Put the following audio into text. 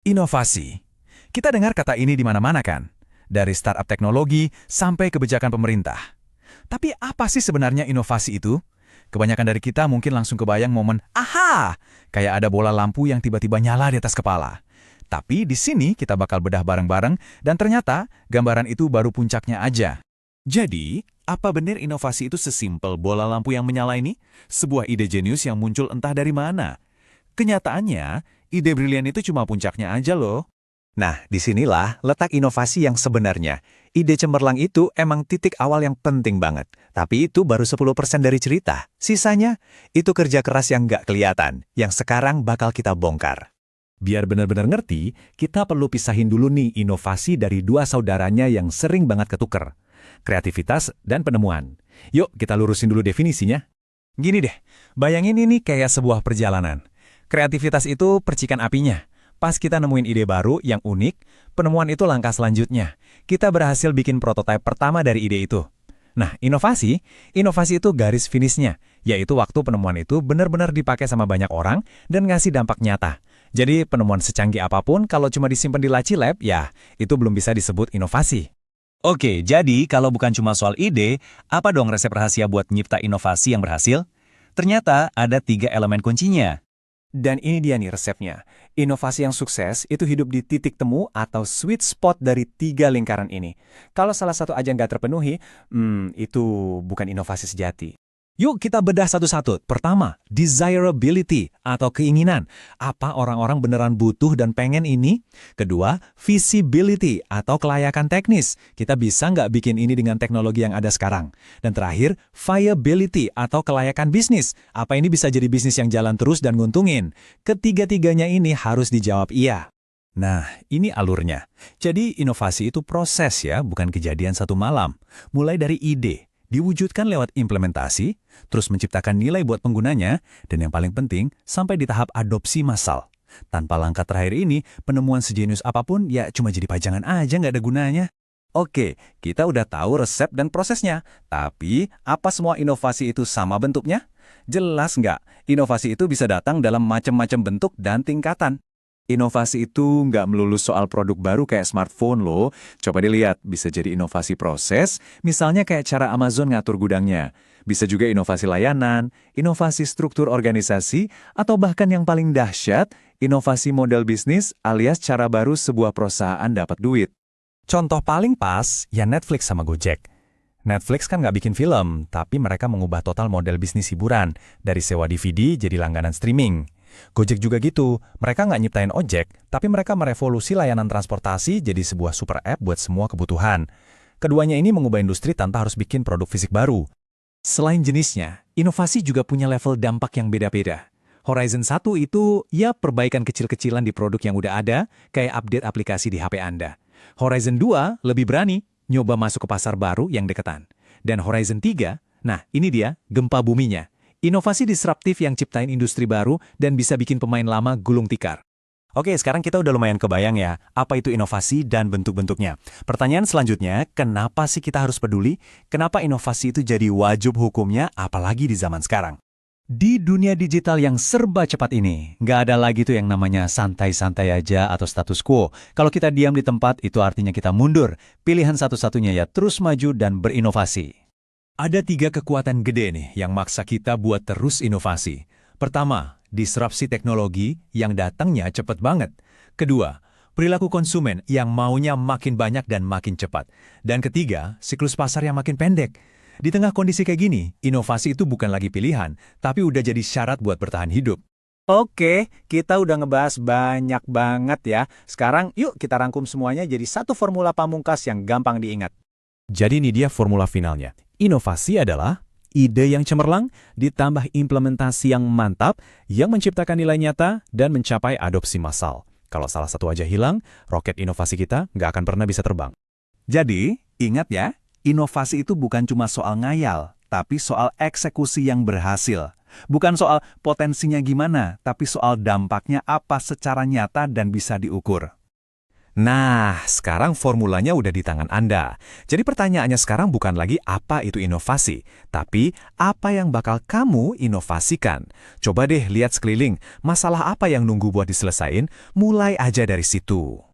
Inovasi. Kita dengar kata ini di mana-mana kan? Dari startup teknologi sampai kebijakan pemerintah. Tapi apa sih sebenarnya inovasi itu? Kebanyakan dari kita mungkin langsung kebayang momen, aha! Kayak ada bola lampu yang tiba-tiba nyala di atas kepala. Tapi di sini kita bakal bedah bareng-bareng dan ternyata gambaran itu baru puncaknya aja. Jadi, apa benar inovasi itu sesimpel bola lampu yang menyala ini? Sebuah ide jenius yang muncul entah dari mana? Kenyataannya, ide brilian itu cuma puncaknya aja loh. Nah, disinilah letak inovasi yang sebenarnya. Ide cemerlang itu emang titik awal yang penting banget. Tapi itu baru 10% dari cerita. Sisanya, itu kerja keras yang nggak kelihatan, yang sekarang bakal kita bongkar. Biar benar-benar ngerti, kita perlu pisahin dulu nih inovasi dari dua saudaranya yang sering banget ketuker. Kreativitas dan penemuan. Yuk, kita lurusin dulu definisinya. Gini deh, bayangin ini kayak sebuah perjalanan. Kreativitas itu percikan apinya. Pas kita nemuin ide baru yang unik, penemuan itu langkah selanjutnya. Kita berhasil bikin prototipe pertama dari ide itu. Nah, inovasi itu garis finishnya, yaitu waktu penemuan itu benar-benar dipakai sama banyak orang dan ngasih dampak nyata. Jadi penemuan secanggih apapun kalau cuma disimpan di laci lab, ya itu belum bisa disebut inovasi. Oke, jadi kalau bukan cuma soal ide, apa dong resep rahasia buat nyipta inovasi yang berhasil? Ternyata ada 3 elemen kuncinya. Dan ini dia nih resepnya. Inovasi yang sukses itu hidup di titik temu atau sweet spot dari 3 lingkaran ini. Kalau salah satu aja nggak terpenuhi, itu bukan inovasi sejati. Yuk kita bedah satu-satu. Pertama, desirability atau keinginan. Apa orang-orang beneran butuh dan pengen ini? Kedua, feasibility atau kelayakan teknis. Kita bisa nggak bikin ini dengan teknologi yang ada sekarang? Dan terakhir, viability atau kelayakan bisnis. Apa ini bisa jadi bisnis yang jalan terus dan nguntungin? Ketiga-tiganya ini harus dijawab iya. Nah, ini alurnya. Jadi inovasi itu proses ya, bukan kejadian satu malam. Mulai dari ide, diwujudkan lewat implementasi, terus menciptakan nilai buat penggunanya, dan yang paling penting, sampai di tahap adopsi massal. Tanpa langkah terakhir ini, penemuan sejenius apapun ya cuma jadi pajangan aja nggak ada gunanya. Oke, kita udah tahu resep dan prosesnya. Tapi, apa semua inovasi itu sama bentuknya? Jelas nggak, inovasi itu bisa datang dalam macam-macam bentuk dan tingkatan. Inovasi itu nggak melulu soal produk baru kayak smartphone loh. Coba dilihat, bisa jadi inovasi proses, misalnya kayak cara Amazon ngatur gudangnya. Bisa juga inovasi layanan, inovasi struktur organisasi, atau bahkan yang paling dahsyat, inovasi model bisnis alias cara baru sebuah perusahaan dapat duit. Contoh paling pas, ya Netflix sama Gojek. Netflix kan nggak bikin film, tapi mereka mengubah total model bisnis hiburan, dari sewa DVD jadi langganan streaming. Gojek juga gitu, mereka nggak nyiptain ojek, tapi mereka merevolusi layanan transportasi jadi sebuah super app buat semua kebutuhan. Keduanya ini mengubah industri tanpa harus bikin produk fisik baru. Selain jenisnya, inovasi juga punya level dampak yang beda-beda. Horizon 1 itu ya perbaikan kecil-kecilan di produk yang udah ada, kayak update aplikasi di HP Anda. Horizon 2 lebih berani, nyoba masuk ke pasar baru yang deketan. Dan Horizon 3, nah ini dia, gempa buminya. Inovasi disruptif yang ciptain industri baru dan bisa bikin pemain lama gulung tikar. Oke, sekarang kita udah lumayan kebayang ya, apa itu inovasi dan bentuk-bentuknya. Pertanyaan selanjutnya, kenapa sih kita harus peduli? Kenapa inovasi itu jadi wajib hukumnya, apalagi di zaman sekarang? Di dunia digital yang serba cepat ini, nggak ada lagi tuh yang namanya santai-santai aja atau status quo. Kalau kita diam di tempat, itu artinya kita mundur. Pilihan satu-satunya ya terus maju dan berinovasi. Ada 3 kekuatan gede nih yang maksa kita buat terus inovasi. Pertama, disrupsi teknologi yang datangnya cepat banget. Kedua, perilaku konsumen yang maunya makin banyak dan makin cepat. Dan ketiga, siklus pasar yang makin pendek. Di tengah kondisi kayak gini, inovasi itu bukan lagi pilihan, tapi udah jadi syarat buat bertahan hidup. Oke, kita udah ngebahas banyak banget ya. Sekarang yuk kita rangkum semuanya jadi satu formula pamungkas yang gampang diingat. Jadi ini dia formula finalnya. Inovasi adalah ide yang cemerlang ditambah implementasi yang mantap yang menciptakan nilai nyata dan mencapai adopsi massal. Kalau salah satu aja hilang, roket inovasi kita nggak akan pernah bisa terbang. Jadi, ingat ya, inovasi itu bukan cuma soal ngayal, tapi soal eksekusi yang berhasil. Bukan soal potensinya gimana, tapi soal dampaknya apa secara nyata dan bisa diukur. Nah, sekarang formulanya udah di tangan Anda. Jadi pertanyaannya sekarang bukan lagi apa itu inovasi, tapi apa yang bakal kamu inovasikan. Coba deh lihat sekeliling, masalah apa yang nunggu buat diselesain, mulai aja dari situ.